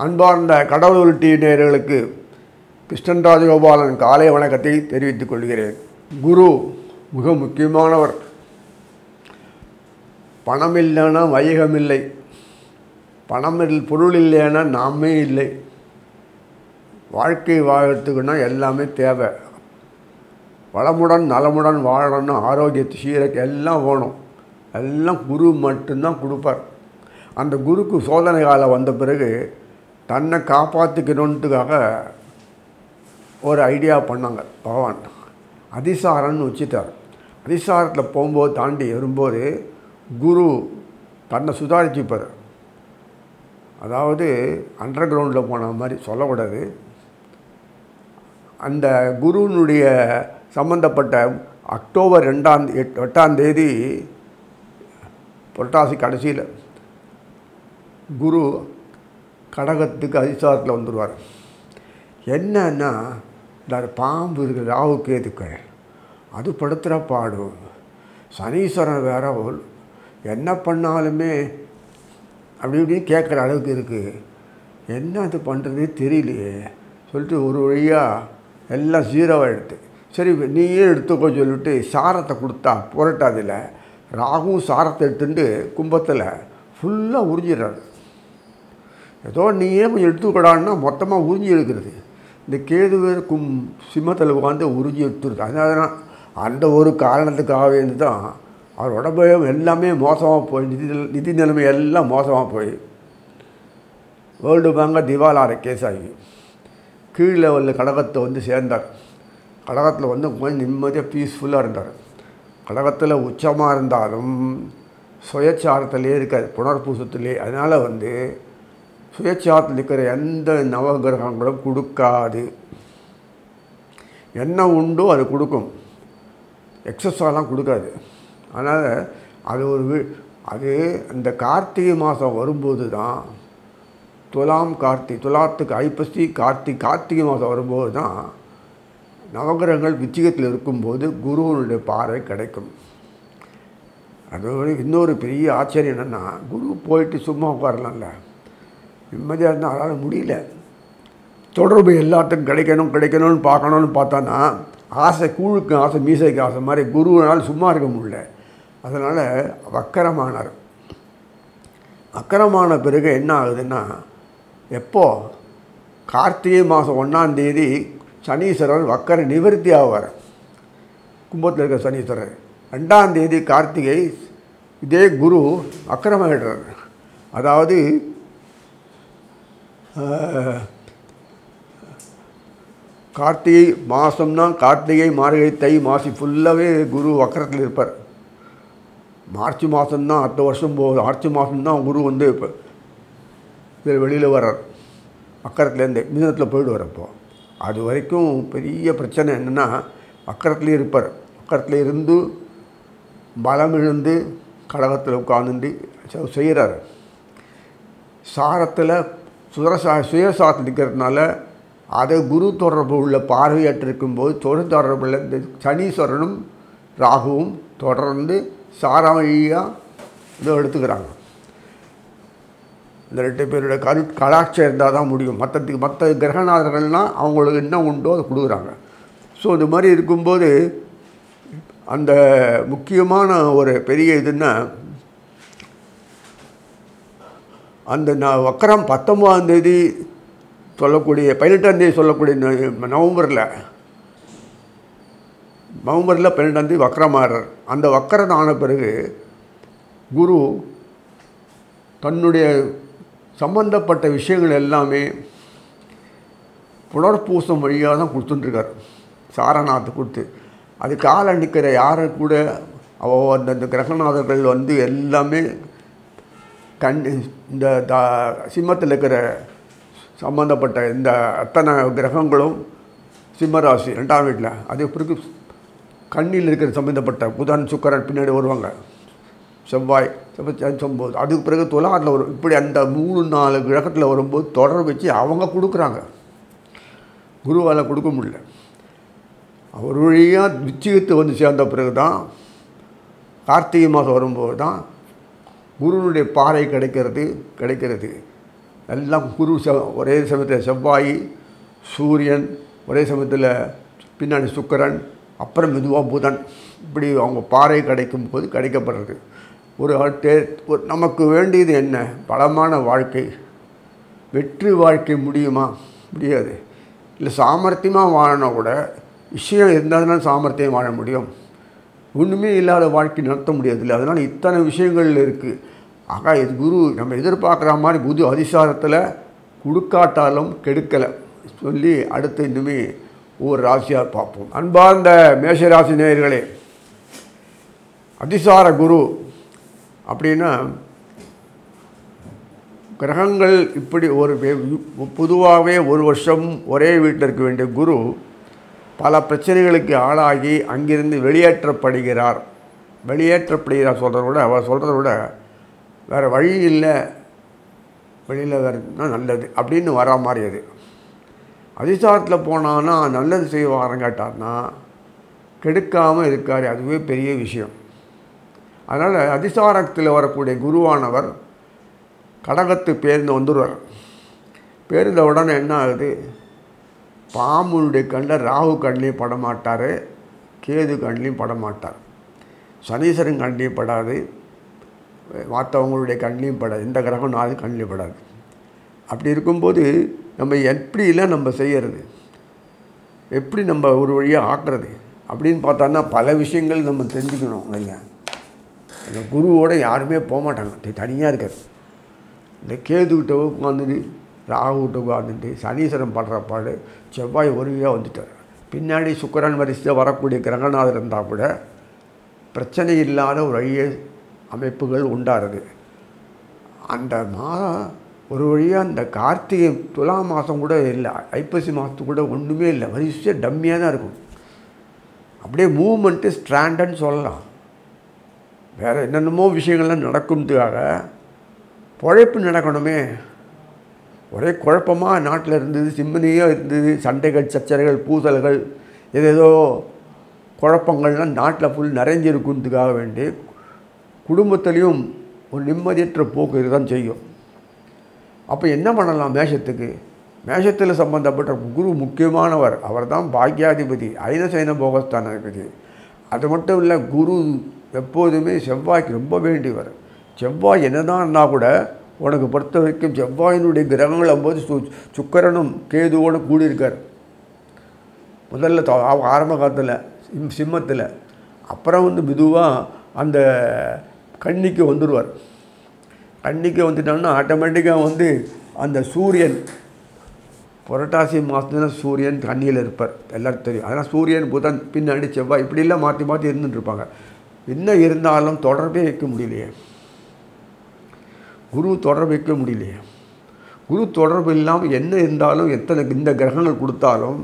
அன்பார்ந்த கடவுள் டி நேயர்களுக்கு கிருஷ்ணன் ராஜகோபாலன் காலை வணக்கத்தை தெரிவித்துக் கொள்கிறேன். குரு மிக முக்கியமானவர். பணம் இல்லைன்னா வையகம் இல்லை, பொருள் இல்லைன்னா நாமே இல்லை. வாழ்க்கை வாழறதுக்குன்னா எல்லாமே தேவை. வளமுடன் நலமுடன் வாழணும்னு ஆரோக்கியத்தை சீரக்கு எல்லாம் வேணும். எல்லாம் குரு மட்டும்தான் கொடுப்பார். அந்த குருக்கு சோதனை காலம் வந்த பிறகு தன்னை காப்பாற்றிக்கணுன்றதுக்காக ஒரு ஐடியா பண்ணாங்க. பகவான் அதிசாரன்னு வச்சுட்டார். அதிசாரத்தில் போகும்போது தாண்டி வரும்போது குரு தன்னை சுதாரிச்சுப்பார். அதாவது அண்டர் கிரவுண்டில் போன மாதிரி சொல்லக்கூடாது. அந்த குருனுடைய சம்பந்தப்பட்ட அக்டோபர் 8ஆம் தேதி புரட்டாசி கடைசியில் குரு கடகத்துக்கு அதிசாரத்தில் வந்துடுவார். என்னன்னா பாம்பு இருக்குது, ராகு கேதுக்கள், அது படுத்துகிற பாடும். சனீஸ்வரன் வேற என்ன பண்ணாலுமே அப்படி இப்படின்னு கேட்குற அளவுக்கு இருக்குது. என்ன அது பண்ணுறதே தெரியலையே சொல்லிட்டு ஒரு வழியாக எல்லாம் ஜீரோவாக எடுத்து, சரி நீயே எடுத்துக்கோ சொல்லிவிட்டு சாரத்தை கொடுத்தா புரட்டாதில் ராகுவும் சாரத்தை எடுத்துட்டு கும்பத்தில் ஃபுல்லாக உறிஞ்சிடுறாரு. ஏதோ நீயே கொஞ்சம் எடுத்துக்கூடாதுன்னா மொத்தமாக உறிஞ்சி எடுக்கிறது. இந்த கேதுவே சிம்மத்தில் உட்காந்து உறிஞ்சி எடுத்துருது. அதனால அந்த ஒரு காரணத்துக்காகவே தான் அவர் உடம்பையும் எல்லாமே மோசமாக போய் நிதி நிலைமை எல்லாம் மோசமாக போய் வேர்ல்டு பேங்காக திவாலார கேஸ் ஆகி கீழ் லெவலில் கடகத்தை வந்து சேர்ந்தார். கடகத்தில் வந்து கொஞ்சம் நிம்மதியாக பீஸ்ஃபுல்லாக இருந்தார். கடகத்தில் உச்சமாக இருந்தாலும் சுயச்சாரத்திலே இருக்காது, புனர்பூசத்திலே. அதனால் வந்து சுயச்சாரத்தில் இருக்கிற எந்த நவகிரகங்களும் கொடுக்காது. என்ன உண்டோ அது கொடுக்கும், எக்ஸஸாலாம் கொடுக்காது. அதனால் அது அந்த கார்த்திகை மாதம் வரும்போது தான் துலாத்துக்கு ஐப்பசி கார்த்திகை மாதம் வரும்போது தான் நவகிரகங்கள் விச்சிகத்தில் இருக்கும்போது குருவனுடைய பார்வை கிடைக்கும். அது இன்னொரு பெரிய ஆச்சரியம் என்னென்னா, குரு போயிட்டு சும்மா உட்காரலாம்ல, நிம்மதியாக இருந்தால் அதனால் முடியல. தொடர்பு எல்லாத்துக்கும் கிடைக்கணும்னு பார்க்கணுன்னு பார்த்தான்னா ஆசை, கூழுக்கு ஆசை மீசைக்கு ஆசை மாதிரி குருவினால் சும்மா இருக்க முடியல. அதனால் வக்கரமானார். வக்கரமான பிறகு என்ன ஆகுதுன்னா, எப்போது கார்த்திகை மாதம் 1ஆம் தேதி சனீஸ்வரர் வக்கர நிவர்த்தி ஆவார். கும்பத்தில் இருக்கிற சனீஸ்வரர் 2ஆம் தேதி கார்த்திகை இதே குரு வக்கரமாகிடுறார். அதாவது கார்த்திகை மாதம்னா கார்த்திகை மார்கழி தை மாசி ஃபுல்லாகவே குரு வக்கரத்தில் இருப்பார். மார்ச் மாதம்தான் அடுத்த வருஷம் போகுது. மார்ச் மாதம்தான் குரு வந்து இப்போ வெளியில் வர்றார். வக்கரத்துலேருந்து மிதனத்தில் போய்டுவார். அப்போது அது வரைக்கும் பெரிய பிரச்சனை என்னென்னா, வக்கரத்துலேயே இருப்பார். வக்கரத்தில் இருந்து பலம் இழந்து கடகத்தில் உட்கார்ந்து செய்கிறார். சாரத்தில் சுயசாரத்தில் இருக்கிறதுனால அதை குரு தொடர்பு உள்ள பார்வையற்றிருக்கும்போது தொடர்புள்ள இந்த சனீஸ்வரனும் ராகுவும் தொடர்ந்து சார வழியாக இதை எடுத்துக்கிறாங்க. இந்த 2 பேருடைய கலாட்சம் இருந்தால் தான் முடியும். மற்ற கிரகநாதர்கள்னால் அவங்களுக்கு என்ன உண்டோ அதை கொடுக்குறாங்க. ஸோ இது மாதிரி இருக்கும்போது அந்த முக்கியமான ஒரு பெரிய இதுன்னா, அந்த வக்கரம் 19ஆம் தேதி சொல்லக்கூடிய 18ஆம் தேதி சொல்லக்கூடிய நவம்பரில் 18ஆம் தேதி வக்கரமாகிறார். அந்த வக்கரம் ஆன பிறகு குரு தன்னுடைய சம்பந்தப்பட்ட விஷயங்கள் எல்லாமே புனர்பூசம் வழியாக தான் கொடுத்துட்டுருக்கார். சாரநாத்தை கொடுத்து அது கால நிற்கிற யாரை கூட அந்த கிரகநாதர்கள் வந்து எல்லாமே இந்த சிம்மத்தில் இருக்கிற சம்பந்தப்பட்ட இந்த அத்தனை கிரகங்களும் சிம்மராசி 2ஆம் வீட்டில் அது பிறகு கண்ணில் இருக்கிற சம்பந்தப்பட்ட புதன் சுக்கரன் பின்னாடி வருவாங்க. செவ்வாய் போது அதுக்கு பிறகு துலாத்தில் வரும். இப்படி அந்த 3-4 கிரகத்தில் வரும்போது தொடர் வச்சு அவங்க கொடுக்குறாங்க. குருவால் கொடுக்க முடியல. அவர் வழியாக விச்சிகத்து வந்து சேர்ந்த பிறகு தான் கார்த்திகை மாதம் வரும்போது தான் குருனுடைய பாறை கிடைக்கிறது. எல்லாம் குரு ஒரே சமயத்தில் செவ்வாய் சூரியன், ஒரே சமயத்தில் பின்னாடி சுக்கிரன், அப்புறம் மெதுவாக புதன், இப்படி அவங்க பாறை கிடைக்கும் போது கிடைக்கப்படுறது. ஒரு நமக்கு வேண்டியது என்ன? பலமான வாழ்க்கை, வெற்றி வாழ்க்கை. முடியுமா? முடியாது. இல்லை சாமர்த்தியமாக வாழனா கூட விஷயம் இருந்தால்னா சாமர்த்தியம் வாழ முடியும். ஒன்றுமே இல்லாத வாழ்க்கை நடத்த முடியாது இல்லை. அதனால் இத்தனை விஷயங்கள் இருக்குது. ஆக இது குரு நம்ம எதிர்பார்க்குற மாதிரி புது அதிசாரத்தில் கொடுக்காட்டாலும் கெடுக்கலை சொல்லி அடுத்து இன்னுமே ஒவ்வொரு ராசியாக பார்ப்போம். அன்பார்ந்த மேஷராசி நேயர்களே, அதிசார குரு அப்படின்னா கிரகங்கள் இப்படி பொதுவாகவே ஒரு வருஷம் ஒரே வீட்டில் இருக்க வேண்டிய குரு பல பிரச்சனைகளுக்கு ஆளாகி அங்கிருந்து வெளியேற்றப்படுகிறார். சொல்கிறத விட அவர் சொல்கிறத விட வேறு வழி இல்லை, வெளியில் வேறுனா நல்லது அப்படின்னு வரா மாதிரி. அது அதிசாரத்தில் போனான்னா நல்லது செய்வாரன்னு கேட்டார்னா கெடுக்காமல் இருக்கார். அதுவே பெரிய விஷயம். அதனால் அதிசாரத்தில் வரக்கூடிய குருவானவர் கடகத்து பேருந்து வந்துடுவார். பேருந்த உடனே என்ன ஆகுது? பாம்புடைய கண்ணில் ராகு கண்ணிலையும் படமாட்டார், கேது கண்ணிலையும் படமாட்டார், சனீஸ்வரன் கண்ணிலையும் படாது, மற்றவங்களுடைய கண்ணிலையும் படாது, எந்த கிரகம் 4 கண்ணிலையும் படாது. அப்படி இருக்கும்போது நம்ம எப்படிலாம் நம்ம செய்கிறது, எப்படி நம்ம ஒரு வழியாக ஆக்குறது அப்படின்னு பார்த்தோன்னா பல விஷயங்கள் நம்ம தெரிஞ்சுக்கணும். இல்லைங்க, இந்த குருவோடு யாருமே போக மாட்டாங்க, தனியாக இருக்காது. இந்த கேதுகிட்ட உட்காந்துட்டு ராகுகிட்ட உட்காந்துட்டு சனீஸ்வரன் படுற பாடு, செவ்வாய் ஒரு வழியாக வந்துட்டார். பின்னாடி சுக்கிரன் வரிசையாக வரக்கூடிய கிரகநாதர் இருந்தால் கூட பிரச்சனை இல்லாத ஒரு வழிய அமைப்புகள் உண்டாருது. அந்த மாதம் ஒரு வழியாக இந்த கார்த்திகை துலா மாதம் கூட இல்லை, ஐப்பசி மாதத்துக்கு கூட ஒன்றுமே இல்லை, வரிசையாக டம்மியாக தான் இருக்கும். அப்படியே மூமெண்ட்டு ஸ்ட்ராண்டுன்னு சொல்லலாம். வேறு என்னென்னமோ விஷயங்கள்லாம் நடக்கும்துக்காக பொழைப்பு நடக்கணுமே, ஒரே குழப்பமாக நாட்டில் இருந்தது, சிம்மனியாக இருந்தது, சண்டைகள், சச்சரவுகள், பூசல்கள், ஏதேதோ குழப்பங்கள்லாம் நாட்டில் ஃபுல் நிறைஞ்சிருக்குன்றதுக்காக வேண்டி குடும்பத்துலேயும் ஒரு நிம்மதியற்ற போக்கு இதுதான் செய்யும். அப்போ என்ன பண்ணலாம்? மேஷத்தில் சம்பந்தப்பட்ட குரு முக்கியமானவர். அவர் தான் பாக்யாதிபதி, ஐனசைன போகஸ்தானாதிபதி. அது மட்டும் இல்லை, குரு எப்போதுமே செவ்வாய்க்கு ரொம்ப வேண்டியவர். செவ்வாய் என்னதான் இருந்தால் கூட உனக்கு பொறுத்த வரைக்கும் செவ்வாயினுடைய கிரகங்கள் போது சுக்கிரனும் கேதுவோடு கூடியிருக்கார். முதல்ல ஆரம்ப காலத்தில் சிம்மத்தில், அப்புறம் மெதுவாக அந்த கன்னிக்கு வந்துடுவார். கன்னிக்கு வந்துட்டாங்கன்னா ஆட்டோமேட்டிக்காக அந்த சூரியன் புரட்டாசி மாதத்தில் சூரியன் கன்னியில் இருப்பார், எல்லாருக்கும் தெரியும். அதனால் சூரியன் புதன் பின்னாடி செவ்வாய் இப்படிலாம் மாற்றி மாற்றி இருந்துட்டுருப்பாங்க. என்ன இருந்தாலும் தொடர்பே வைக்க முடியலையே, குரு தொடர்பு வைக்க முடியலையே. குரு தொடர்பு இல்லாமல் என்ன இருந்தாலும் எத்தனை இந்த கிரகங்கள் கொடுத்தாலும்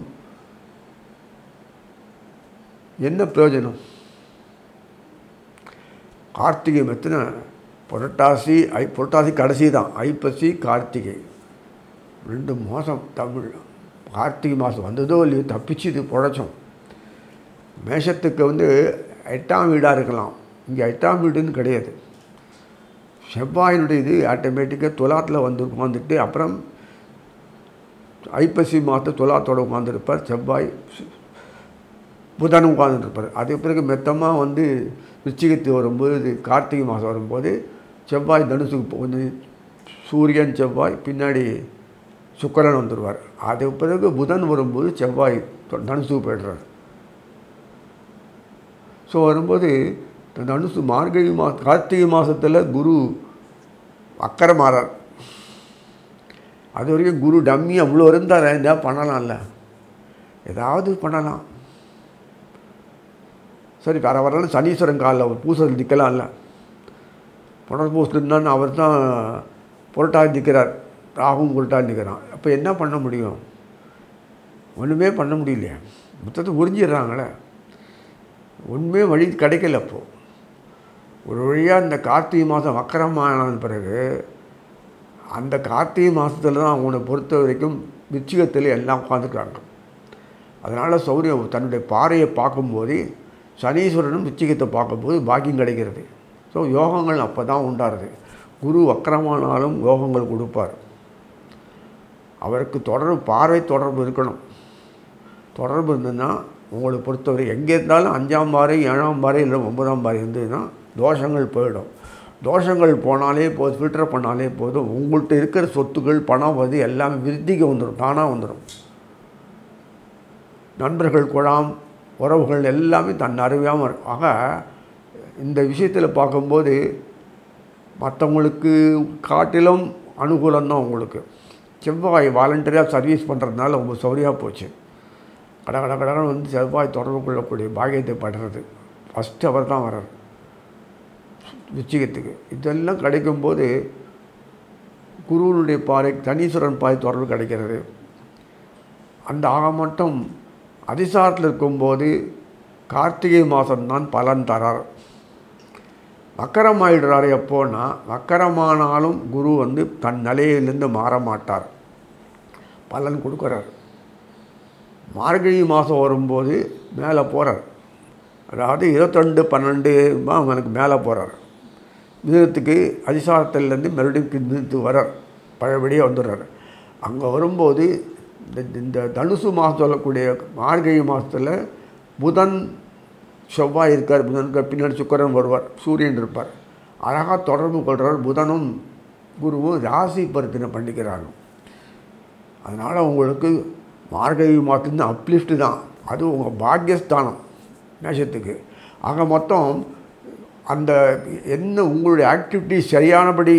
என்ன பிரயோஜனம்? கார்த்திகை எத்தனை புரட்டாசி கடைசி தான், ஐப்பசி கார்த்திகை 2 மாதம் தமிழ். கார்த்திகை மாதம் வந்ததோ இல்லையோ தப்பிச்சு பொழைச்சோம். மேஷத்துக்கு 8ஆம் வீடாக இருக்கலாம், இங்கே 8ஆம் வீடுன்னு கிடையாது. செவ்வாயினுடைய இது ஆட்டோமேட்டிக்காக துலாத்தில் உட்காந்துட்டு அப்புறம் ஐப்பசி மாதம் துலாத்தோடு உட்காந்துருப்பார். செவ்வாய் புதன் உட்காந்துருப்பார். அதுக்கு பிறகு மெத்தமாக விருச்சிகத்து வரும்போது கார்த்திகை மாதம் வரும்போது செவ்வாய் தனுசுக்கு சூரியன் செவ்வாய் பின்னாடி சுக்கிரன் வந்துடுவார். அதுக்கு பிறகு புதன் வரும்போது செவ்வாய் தனுசுக்கு போய்டுறார். ஸோ வரும்போது தனுசு மார்கழி கார்த்திகை மாதத்தில் குரு அக்கறை மாறார். அது வரைக்கும் குரு டம்மி அவ்வளோ இருந்தார். எதாவது பண்ணலாம்ல, ஏதாவது பண்ணலாம். சரி, வரலாம் சனீஸ்வரன் காலில் பூசல் நிற்கலாம்ல, புனர்பூசல் இருந்தான்னு அவர் தான் புரட்டாதி நிற்கிறார், ராகும் புரட்டாதி நிற்கிறான். அப்போ என்ன பண்ண முடியும்? ஒன்றுமே பண்ண முடியலையே, மொத்தத்தை உறிஞ்சிடுறாங்களே, ஒன்றுமே வழி கிடைக்கல. அப்போது ஒரு வழியாக இந்த கார்த்திகை மாதம் வக்கரமான பிறகு அந்த கார்த்திகை மாதத்தில் தான் அவனை பொறுத்த வரைக்கும் விருச்சிகத்தில் எல்லாம் உட்காந்துக்கிறாங்க. அதனால் சௌரியம் தன்னுடைய பாறையை பார்க்கும்போது சனீஸ்வரனும் விருச்சிகத்தை பார்க்கும்போது பாக்கியம் கிடைக்கிறது. ஸோ யோகங்கள் அப்போ தான் உண்டாருது. குரு வக்கரமானாலும் யோகங்கள் கொடுப்பார். அவருக்கு பார்வை தொடர்பு இருக்கணும். தொடர்பு இருந்ததுன்னா உங்களை பொறுத்தவரை எங்கே இருந்தாலும் 5ஆம் பாறை 7ஆம் பாறை இல்லை 9ஆம் பாறை இருந்ததுன்னா தோஷங்கள் போயிடும். தோஷங்கள் போனாலே போதும், ஃபில்டர் பண்ணாலே போதும், உங்கள்கிட்ட இருக்கிற சொத்துக்கள் பணம் எல்லாமே விருத்திக்கு வந்துடும், தானாக வந்துடும். நண்பர்கள் குழாம் உறவுகள் எல்லாமே தன் அறியாமல் இருக்கும். ஆக இந்த விஷயத்தில் பார்க்கும்போது மற்றவங்களுக்கு காட்டிலும் அனுகூலம்தான் உங்களுக்கு. செவ்வாய் வாலண்டரியாக சர்வீஸ் பண்ணுறதுனால ரொம்ப சௌரியாக போச்சு. கடகடன்னு வந்து செவ்வாய் தொடர்பு கொள்ளக்கூடிய பாக்கியத்தை படுறது ஃபஸ்ட்டு அவர் தான் வர்றார் விச்சிகத்துக்கு. இதெல்லாம் கிடைக்கும்போது குருவனுடைய பாறை சனீஸ்வரன் பாறை தொடர்பு கிடைக்கிறது. அந்த ஆக மட்டும் அதிசாரத்தில் இருக்கும்போது கார்த்திகை மாதம்தான் பலன் தரார். வக்கரம் ஆகிடுறார். எப்போன்னா வக்கரமானாலும் குரு வந்து தன் நிலையிலிருந்து மாற மாட்டார், பலன் கொடுக்குறார். மார்கழி மாதம் வரும்போது மேலே போகிறார். அதாவது 22/12 அவனுக்கு மேலே போகிறார். மிதுனத்துக்கு அதிசாரத்திலேருந்து மறுபடியும் மிதுனத்துக்கு வரார், பழையபடியே வந்துடுறார். அங்கே வரும்போது இந்த தனுசு மாதம் சொல்லக்கூடிய மார்கழி மாதத்தில் புதன் செவ்வாய் இருக்கார். புதனுக்கு பின்னாடி சுக்கிரன் வருவார், சூரியன் இருப்பார். அழகாக தொடர்பு கொள்கிறார். புதனும் குருவும் ராசி பரிவர்த்தனை பண்ணிக்கிறாங்க. அதனால் உங்களுக்கு மார்கழி மாதத்துலேருந்து அப்லிஃப்ட் தான். அது உங்கள் பாக்கியஸ்தானம் மேஷத்துக்கு. ஆக மொத்தம் அந்த என்ன உங்களுடைய ஆக்டிவிட்டி சரியானபடி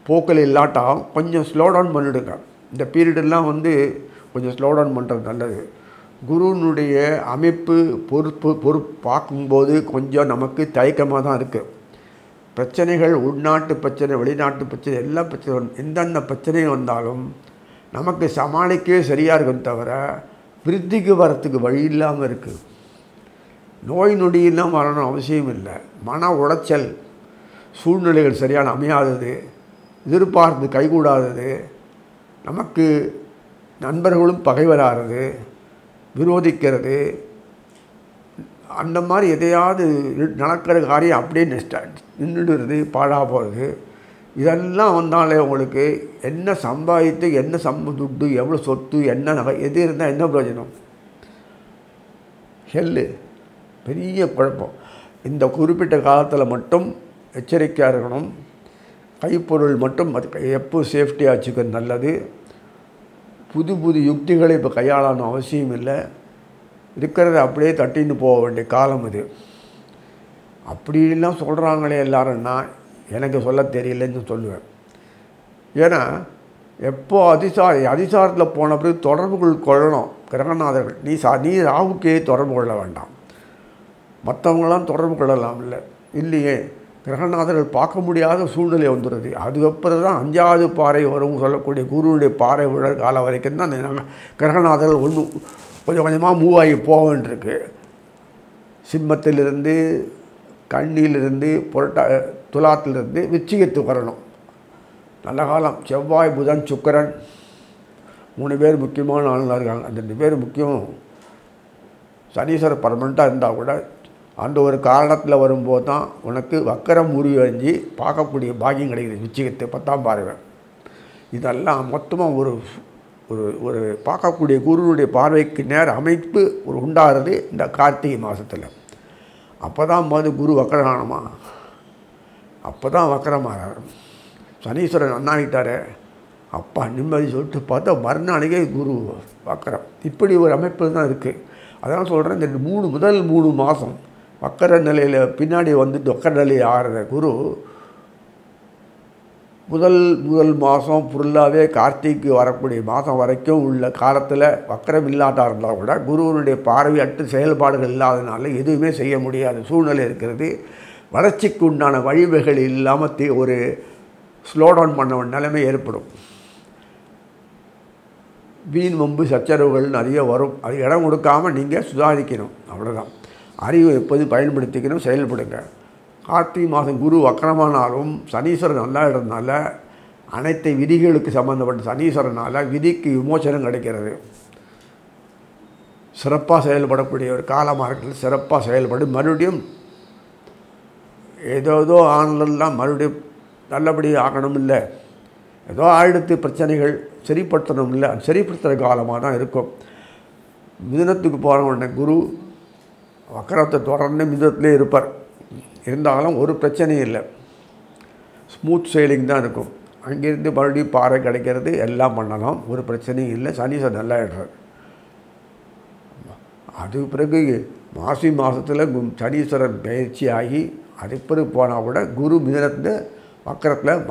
போக்கில் இல்லாட்டால் கொஞ்சம் ஸ்லோ டவுன் பண்ணிவிடுங்க. இந்த பீரியடெல்லாம் வந்து கொஞ்சம் ஸ்லோ டவுன் பண்ணுறது நல்லது. குருவினுடைய அமைப்பு பொறுப்பு பார்க்கும்போது கொஞ்சம் நமக்கு தயக்கமாக தான் இருக்குது. பிரச்சனைகள் உள்நாட்டு பிரச்சனை, வெளிநாட்டு பிரச்சனை, எல்லா பிரச்சனை, எந்தெந்த பிரச்சனையும் வந்தாலும் நமக்கு சமாளிக்கவே சரியாக இருக்கும் தவிர விருத்திக்கு வரத்துக்கு வழி இல்லாமல் இருக்குது. நோய் நொடியெல்லாம் வரணும் அவசியம் இல்லை. மன உளைச்சல், சூழ்நிலைகள் சரியான அமையாதது, எதிர்பார்த்து கைகூடாதது, நமக்கு நண்பர்களும் பகைவராகிறது, விரோதிக்கிறது, அந்த மாதிரி எதையாவது நடக்கிற காரியம் அப்படியே நின்றுடுறது, பாழாக போகிறது, இதெல்லாம் வந்தாலே உங்களுக்கு என்ன சம்பாதித்து என்ன துட்டு எவ்வளோ சொத்து என்ன நகை எது இருந்தால் என்ன பிரயோஜனம்? ஹெல்லு பெரிய குழப்பம். இந்த குறிப்பிட்ட காலத்தில் மட்டும் எச்சரிக்கையாக இருக்கணும். கைப்பொருள் மட்டும் எப்போ சேஃப்டியாக வச்சுக்கிறது நல்லது. புது யுக்திகளை இப்போ கையாளணும் அவசியம் இல்லை. இருக்கிறத அப்படியே தட்டின்னு போக வேண்டிய காலம் இது. அப்படிலாம் சொல்கிறாங்களே எல்லாருன்னா எனக்கு சொல்ல தெரியலன்னு சொல்லுவேன். ஏன்னா எப்போ அதிசாரத்தில் போன பிறகு தொடர்புகள் கொள்ளணும் கிரகநாதர்கள். நீ ராகுக்கே தொடர்பு கொள்ள வேண்டாம், மற்றவங்களாம் தொடர்பு கொள்ளலாம் இல்லையே. கிரகநாதர்கள் பார்க்க முடியாத சூழ்நிலை வந்துடுது. அதுக்கப்புறம் தான் 5வது பாறை வரும் சொல்லக்கூடிய குருவுடைய பாறை விழ காலம் வரைக்கும் தான் கிரகநாதர்கள் கொஞ்சம் கொஞ்சமாக மூவ் ஆகி போக வேண்டியிருக்கு. சிம்மத்திலிருந்து, கண்ணியிலிருந்து, துலாத்திலிருந்து விச்சிகத்துக்கு வரணும். நல்ல காலம். செவ்வாய் புதன் சுக்கிரன் 3 பேர் முக்கியமான ஆளுநர் இருக்காங்க. அந்த 2 பேர் முக்கியம். சனீஸ்வரர் பர்மனெண்ட்டாக இருந்தால் கூட அந்த ஒரு காரணத்தில் வரும்போது தான் உனக்கு வக்கரம் முறிவடைஞ்சி பார்க்கக்கூடிய பாக்கியம் கிடைக்குது. விச்சிகத்து 10ஆம் பார்வை. இதெல்லாம் மொத்தமாக ஒரு ஒரு ஒரு பார்க்கக்கூடிய குருவுடைய பார்வைக்கு நேர அமைப்பு ஒரு உண்டாகிறது இந்த கார்த்திகை மாதத்தில். அப்போ தான் குரு வக்கரமானமா, அப்போ தான் வக்கரமாகிறார். சனீஸ்வரன் நன்னாகிட்டார், அப்பா நிம்மதி சொல்லிட்டு பார்த்தா மறுநாளைக்கே குரு வக்கரம். இப்படி ஒரு அமைப்பு தான் இருக்குது. அதான் சொல்கிறேன், இந்த முதல் 3 மாதம் வக்கர நிலையில் பின்னாடி வந்துட்டு வக்கர நிலையை ஆகிற குரு முதல் மாதம் ஃபுல்லாகவே கார்த்திகைக்கு வரக்கூடிய மாதம் வரைக்கும் உள்ள காலத்தில் வக்கரம் இல்லாட்டா இருந்தால் கூட குருவனுடைய பார்வையற்ற செயல்பாடுகள் இல்லாதனால எதுவுமே செய்ய முடியாத சூழ்நிலை இருக்கிறது. வளர்ச்சிக்கு உண்டான வழிவகைகள் இல்லாமல் ஒரு ஸ்லோ டவுன் பண்ண நிலைமை ஏற்படும். வீண் வம்பு சச்சரவுகள் நிறைய வரும். அது இடம் கொடுக்காமல் நீங்கள் சுதாரிக்கணும், அவ்வளோதான். அறிவை எப்போது பயன்படுத்திக்கணும், செயல்படுங்க. கார்த்திகை மாதம் குரு வக்கரமானாலும் சனீஸ்வரன் நல்லா இருந்ததுனால அனைத்து விதிகளுக்கு சம்மந்தப்பட்ட சனீஸ்வரனால் விதிக்கு விமோசனம் கிடைக்கிறது. சிறப்பாக செயல்படக்கூடிய ஒரு காலமாக இருக்கிறது. சிறப்பாக செயல்படும். மறுபடியும் ஏதோ ஆனலாம் மறுபடியும் நல்லபடி ஆகணும் இல்லை. ஏதோ ஆயிடுத்து பிரச்சனைகள் சரிப்படுத்தணும் இல்லை, சரிப்படுத்துகிற காலமாக தான் இருக்கும். மிதுனத்துக்கு போன உடனே குரு வக்கரத்தை தொடர்ந்து மிதுனத்திலே இருப்பார். இருந்தாலும் ஒரு பிரச்சனையும் இல்லை, ஸ்மூத் செயிலிங் தான் இருக்கும். அங்கேருந்து மறுபடியும் பாறை கிடைக்கிறது, எல்லாம் பண்ணலாம், ஒரு பிரச்சனையும் இல்லை. சனீஸ்வரன் நல்லா ஆகிடுறார். அது பிறகு மாசி மாதத்தில் சனீஸ்வரன் பயிற்சி ஆகி அதுக்கு பிறகு போனால் கூட குரு மிதுனத்தில் வக்கரத்தில்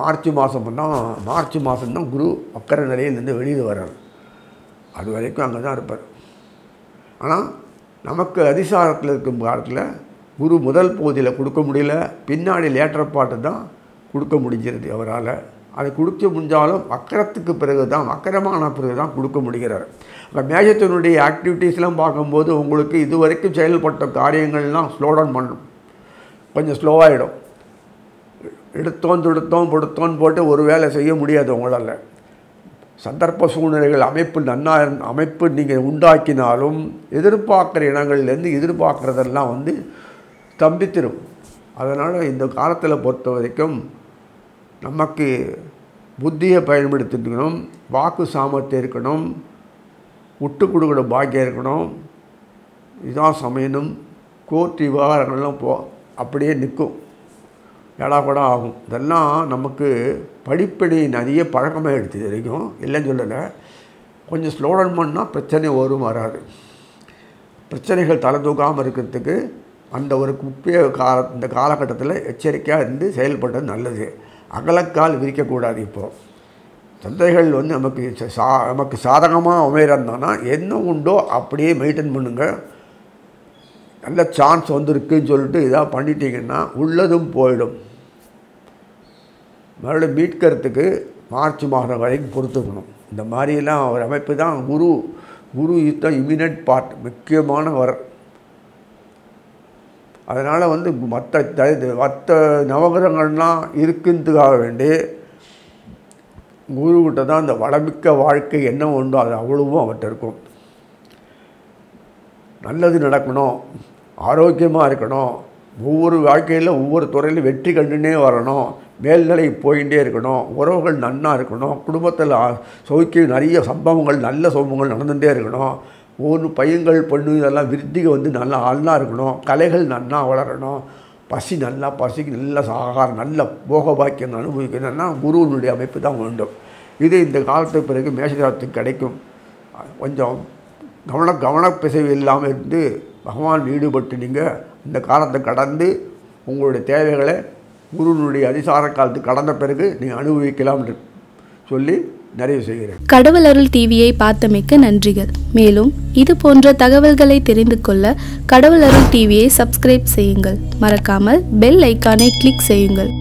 மார்ச் மாதம்தான் குரு வக்கர நிலையிலேருந்து வெளியில் வர்றார். அது வரைக்கும் அங்கே தான் இருப்பார். ஆனால் நமக்கு அதிசாரத்தில் இருக்கும் காலத்தில் குரு முதல் பகுதியில் கொடுக்க முடியல, பின்னாடி லேட்டர் பாட்டு தான் கொடுக்க முடிஞ்சிருது அவரால். அதை கொடுக்க முடிஞ்சாலும் வக்கரத்துக்கு பிறகு தான், வக்கரமான பிறகு தான் கொடுக்க முடிகிறார். அந்த மேஜத்தினுடைய ஆக்டிவிட்டீஸ்லாம் பார்க்கும்போது உங்களுக்கு இது வரைக்கும் செயல்பட்ட காரியங்கள்லாம் ஸ்லோ டவுன் பண்ணும், கொஞ்சம் ஸ்லோவாகிடும். எடுத்தோம் படுத்தோன்னு போட்டு ஒரு வேலை செய்ய முடியாது உங்களால். சந்தர்ப்ப சூழ்நிலைகள் அமைப்பு நீங்கள் உண்டாக்கினாலும் எதிர்பார்க்குற இடங்கள்லேருந்து எதிர்பார்க்குறதெல்லாம் ஸ்தம்பித்திரும். அதனால் இந்த காலத்தில் பொறுத்த வரைக்கும் நமக்கு புத்தியை பயன்படுத்திக்கணும், வாக்கு சாமர்த்தியம் இருக்கணும், விட்டு கொடுக்குற பாக்கியம் இருக்கணும். இதான் சமயனும் கோர்ட் விவகாரங்கள்லாம் அப்படியே நிற்கும், கூட ஆகும். இதெல்லாம் நமக்கு படிப்படி நிறைய பழக்கமாக எடுத்து வரைக்கும் இல்லைன்னு சொல்லலை. கொஞ்சம் ஸ்லோ டவுன் பண்ணால் பிரச்சனை வராது. பிரச்சனைகள் தலை தூக்காமல் இருக்கிறதுக்கு அந்த ஒரு குப்பைய இந்த காலகட்டத்தில் எச்சரிக்கையாக இருந்து செயல்பட்டது நல்லது. அகலக்கால் விரிக்கக்கூடாது. இப்போது சந்தைகள் நமக்கு சாதகமாக அமைகிறதுனா என்ன உண்டோ அப்படியே மெயின்டைன் பண்ணுங்கள். நல்ல சான்ஸ் இருக்குதுன்னு சொல்லிட்டு இதாக பண்ணிட்டீங்கன்னா உள்ளதும் போயிடும். மறுபடியும் மீட்கிறதுக்கு மார்ச் மாதம் வரைக்கும் பொறுத்துக்கணும். இந்த மாதிரிலாம் ஒரு அமைப்பு தான் குரு தான் இமினட் பார்ட், முக்கியமானவர். அதனால் மற்ற நவகிரகங்கள்லாம் இருக்குன்றதுக்காக வேண்டி குருக்கிட்ட தான் அந்த வளமிக்க வாழ்க்கை என்ன உண்டோ அது அவ்வளவும் அவர்கிட்ட இருக்கும். நல்லது நடக்கணும், ஆரோக்கியமாக இருக்கணும், ஒவ்வொரு வாழ்க்கையில் ஒவ்வொரு துறையிலும் வெற்றி கண்டுனே வரணும், மேல்நிலை போயிட்டே இருக்கணும், உறவுகள் நன்னா இருக்கணும், குடும்பத்தில் நிறைய சம்பவங்கள் நல்ல சம்பவங்கள் நடந்துகிட்டே இருக்கணும், ஒவ்வொரு பையன்கள் பொண்ணு இதெல்லாம் விருத்திக்கு நல்லா ஆள்னா இருக்கணும், கலைகள் நன்னா வளரணும், பசிக்கு நல்ல ஆகாரம் நல்ல போக பாக்கியம் அனுபவிக்கணும்னா குருவினுடைய அமைப்பு தான் வேண்டும். இது இந்த காலத்துக்கு பிறகு மேஷராத்துக்கு கிடைக்கும். கொஞ்சம் கவனப்பிசைவு இல்லாமல் இருந்து பகவான் ஈடுபட்டு நீங்கள் இந்த காலத்தை கடந்து உங்களுடைய தேவைகளை குருவினுடைய அதிசார காலத்துக்கு கடந்த பிறகு நீங்கள் அனுபவிக்கலாம் என்று சொல்லி நிறைவு செய்கிறேன். கடவுள் அருள் டிவியை பார்த்தமைக்கு நன்றிகள். மேலும் இது போன்ற தகவல்களை தெரிந்து கொள்ள கடவுள் அருள் டிவியை சப்ஸ்கிரைப் செய்யுங்கள். மறக்காமல் பெல் ஐக்கானை கிளிக் செய்யுங்கள்.